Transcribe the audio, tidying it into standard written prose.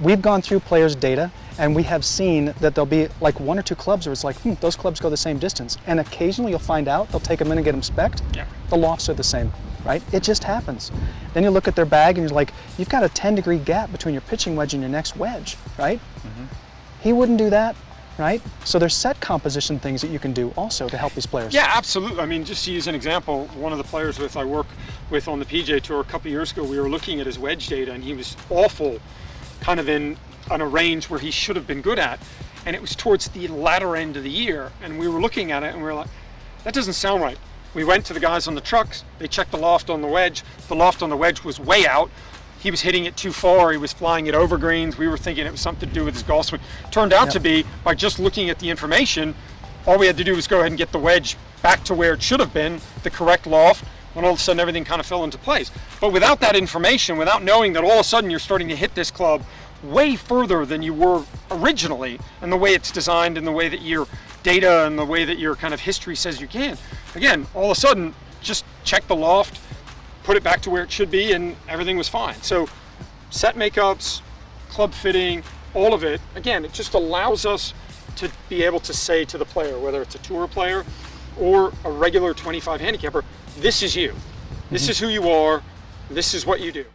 we've gone through players' data and we have seen that there'll be like 1 or 2 clubs where it's like, those clubs go the same distance. And occasionally you'll find out, they'll take a minute and get them spec'd, the lofts are the same, right? It just happens. Then you look at their bag and you're like, you've got a 10-degree gap between your pitching wedge and your next wedge, right? He wouldn't do that, right? So there's set composition things that you can do also to help these players. Yeah, absolutely. I mean, just to use an example, one of the players I work with on the PJ Tour a couple years ago, we were looking at his wedge data and he was awful, kind of in on a range where he should have been good at. And it was towards the latter end of the year. And we were looking at it and we were like, that doesn't sound right. We went to the guys on the trucks, they checked the loft on the wedge. The loft on the wedge was way out. He was hitting it too far, he was flying it over greens. We were thinking it was something to do with his golf swing. Turned out to be, by just looking at the information, all we had to do was go ahead and get the wedge back to where it should have been, the correct loft, when all of a sudden everything kind of fell into place. But without that information, without knowing that all of a sudden you're starting to hit this club way further than you were originally, and the way it's designed and the way that your data and the way that your kind of history says you can, again, all of a sudden, just check the loft, put it back to where it should be, and everything was fine. So set makeups, club fitting, all of it, again, it just allows us to be able to say to the player, whether it's a tour player or a regular 25 handicapper, this is you. This is who you are. This is what you do.